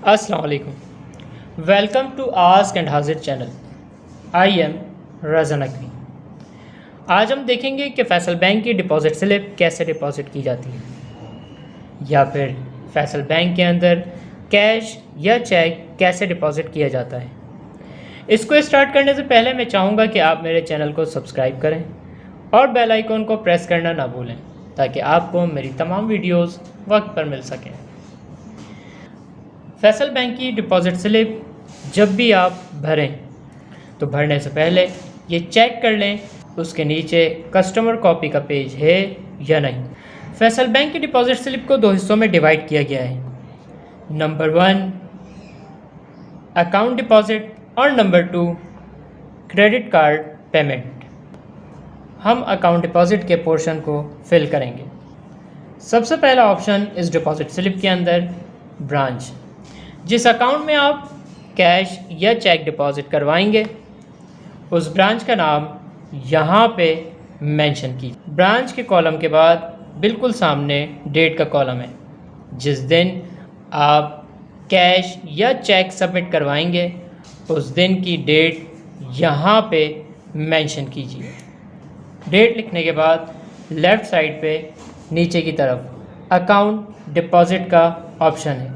अस्सलाम वालेकुम। Welcome to ask and हाजिर चैनल। आई एम रज़ा नकवी। आज हम देखेंगे कि फैसल बैंक की डिपॉज़िट स्लिप कैसे डिपॉज़िट की जाती है, या फिर फैसल बैंक के अंदर कैश या चेक कैसे डिपॉज़िट किया जाता है। इसको स्टार्ट करने से पहले मैं चाहूँगा कि आप मेरे चैनल को सब्सक्राइब करें और बेल आइकन को प्रेस करना ना भूलें, ताकि आपको मेरी तमाम वीडियोस वक्त पर मिल सकें। फैसल बैंक की डिपॉज़िट स्लिप जब भी आप भरें तो भरने से पहले ये चेक कर लें उसके नीचे कस्टमर कॉपी का पेज है या नहीं। फैसल बैंक की डिपॉज़िट स्लिप को दो हिस्सों में डिवाइड किया गया है। नंबर 1 अकाउंट डिपॉज़िट और नंबर 2 क्रेडिट कार्ड पेमेंट। हम अकाउंट डिपॉज़िट के पोर्शन को फिल करेंगे। सबसे पहला ऑप्शन इस डिपॉज़िट स्लिप के अंदर ब्रांच। जिस अकाउंट में आप कैश या चेक डिपॉज़िट करवाएंगे उस ब्रांच का नाम यहाँ पे मेंशन कीजिए। ब्रांच के कॉलम के बाद बिल्कुल सामने डेट का कॉलम है। जिस दिन आप कैश या चेक सबमिट करवाएंगे उस दिन की डेट यहाँ पे मेंशन कीजिए। डेट लिखने के बाद लेफ़्ट साइड पे नीचे की तरफ अकाउंट डिपॉज़िट का ऑप्शन है।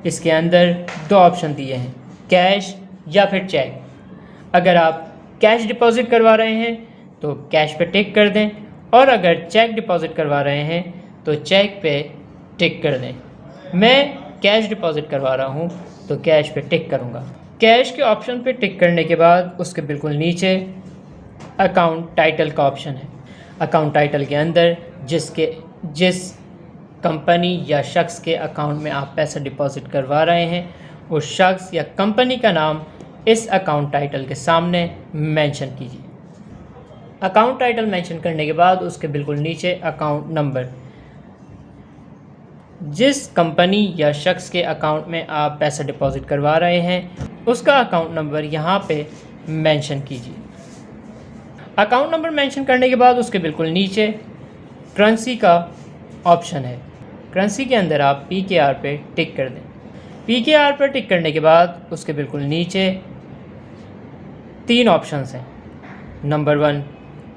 इसके अंदर दो ऑप्शन दिए हैं, कैश या फिर चेक। अगर आप कैश डिपॉज़िट करवा रहे हैं तो कैश पे टिक कर दें, और अगर चेक डिपॉज़िट करवा रहे हैं तो चेक पे टिक कर दें। मैं कैश डिपॉज़िट करवा रहा हूँ तो कैश पे टिक करूँगा। कैश के ऑप्शन पे टिक करने के बाद उसके बिल्कुल नीचे अकाउंट टाइटल का ऑप्शन है। अकाउंट टाइटल के अंदर जिस कंपनी या शख्स के अकाउंट में आप पैसा डिपॉज़िट करवा रहे हैं उस शख्स या कंपनी का नाम इस अकाउंट टाइटल के सामने मेंशन कीजिए। अकाउंट टाइटल मेंशन करने के बाद उसके बिल्कुल नीचे अकाउंट नंबर, जिस कंपनी या शख्स के अकाउंट में आप पैसा डिपॉज़िट करवा रहे हैं उसका अकाउंट नंबर यहाँ पे मेंशन कीजिए। अकाउंट नंबर मेंशन करने के बाद उसके बिल्कुल नीचे करेंसी का ऑप्शन है। करेंसी के अंदर आप PKR पे टिक कर दें। PKR पर टिक करने के बाद उसके बिल्कुल नीचे 3 ऑप्शंस हैं। नंबर 1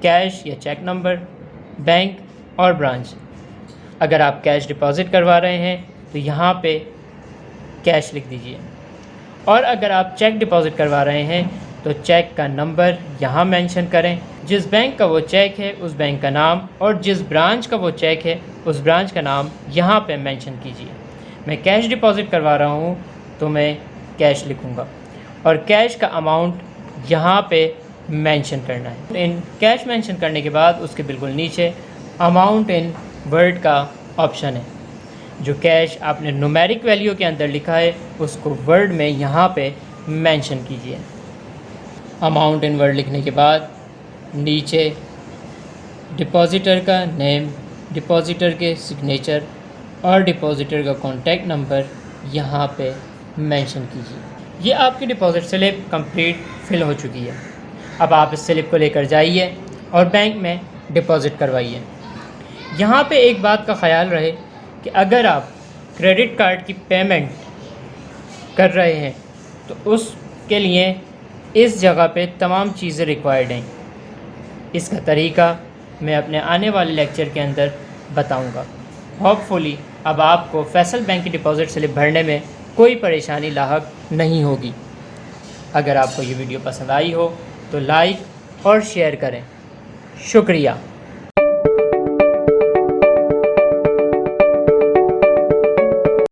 कैश या चेक नंबर, बैंक और ब्रांच। अगर आप कैश डिपॉज़िट करवा रहे हैं तो यहाँ पे कैश लिख दीजिए, और अगर आप चेक डिपॉज़िट करवा रहे हैं तो चेक का नंबर यहाँ मेंशन करें। जिस बैंक का वो चेक है उस बैंक का नाम, और जिस ब्रांच का वो चेक है उस ब्रांच का नाम यहाँ पे मेंशन कीजिए। मैं कैश डिपॉज़िट करवा रहा हूँ तो मैं कैश लिखूँगा, और कैश का अमाउंट यहाँ पे मेंशन करना है। इन कैश मेंशन करने के बाद उसके बिल्कुल नीचे अमाउंट इन वर्ड का ऑप्शन है। जो कैश आपने न्यूमेरिक वैल्यू के अंदर लिखा है उसको वर्ड में यहाँ पे मेंशन कीजिए। अमाउंट इन वर्ड लिखने के बाद नीचे डिपॉज़िटर का नेम, डिपॉज़िटर के सिग्नेचर और डिपॉज़िटर का कॉन्टैक्ट नंबर यहाँ पे मेंशन कीजिए। ये आपकी डिपॉज़िट स्लिप कंप्लीट फिल हो चुकी है। अब आप इस स्लिप को लेकर जाइए और बैंक में डिपॉज़िट करवाइए। यहाँ पे एक बात का ख्याल रहे कि अगर आप क्रेडिट कार्ड की पेमेंट कर रहे हैं तो उसके लिए इस जगह पे तमाम चीज़ें रिक्वायर्ड हैं। इसका तरीका मैं अपने आने वाले लेक्चर के अंदर बताऊंगा। होपफुली अब आपको फैसल बैंक की डिपॉज़िट स्लिप भरने में कोई परेशानी लाहक नहीं होगी। अगर आपको ये वीडियो पसंद आई हो तो लाइक और शेयर करें। शुक्रिया।